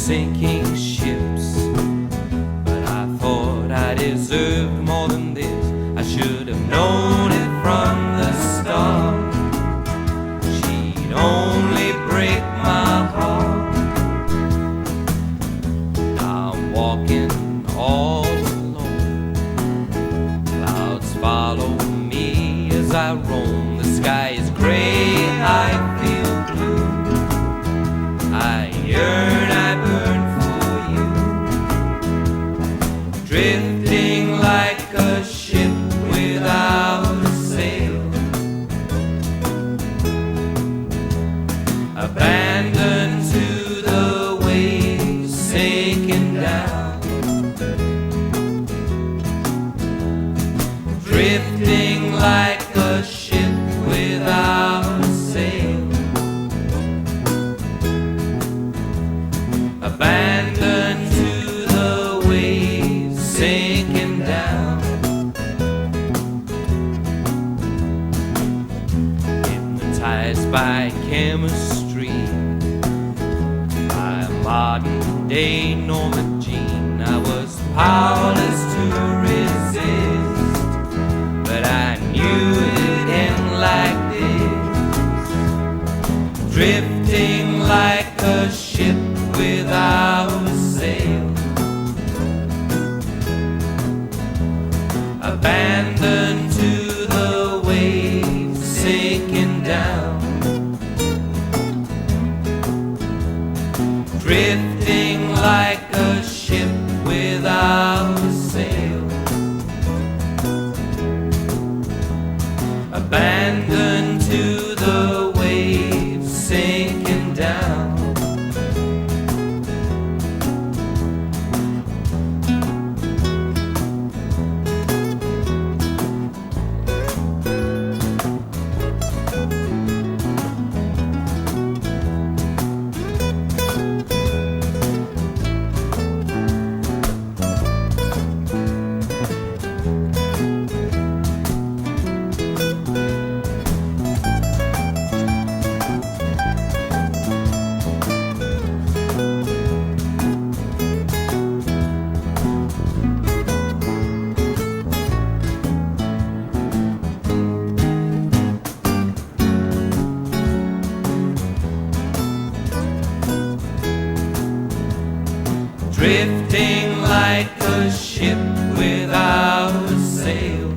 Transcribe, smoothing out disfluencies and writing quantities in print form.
sinking ships. But I thought I deserved more than this. I should have known it from the start. She'd only break my heart. Now I'm walking all alone. Clouds follow me as I roam. The sky is gray, I feel blue. I yearn, I burn for you. Drifting like a ship without a sail, abandoned to the waves, sinking down. Drifting like a ship without a sail, abandoned to the waves, sinking down. Hypnotized by chemistry, by a modern day Norma Jean, I was powerless to resist. But I knew it'd end like this, drifting like a ship without a sail, abandoned to the waves, sinking down. Drifting like a ship without a sail, abandoned to the waves, sinking down. Drifting like a ship without a sail,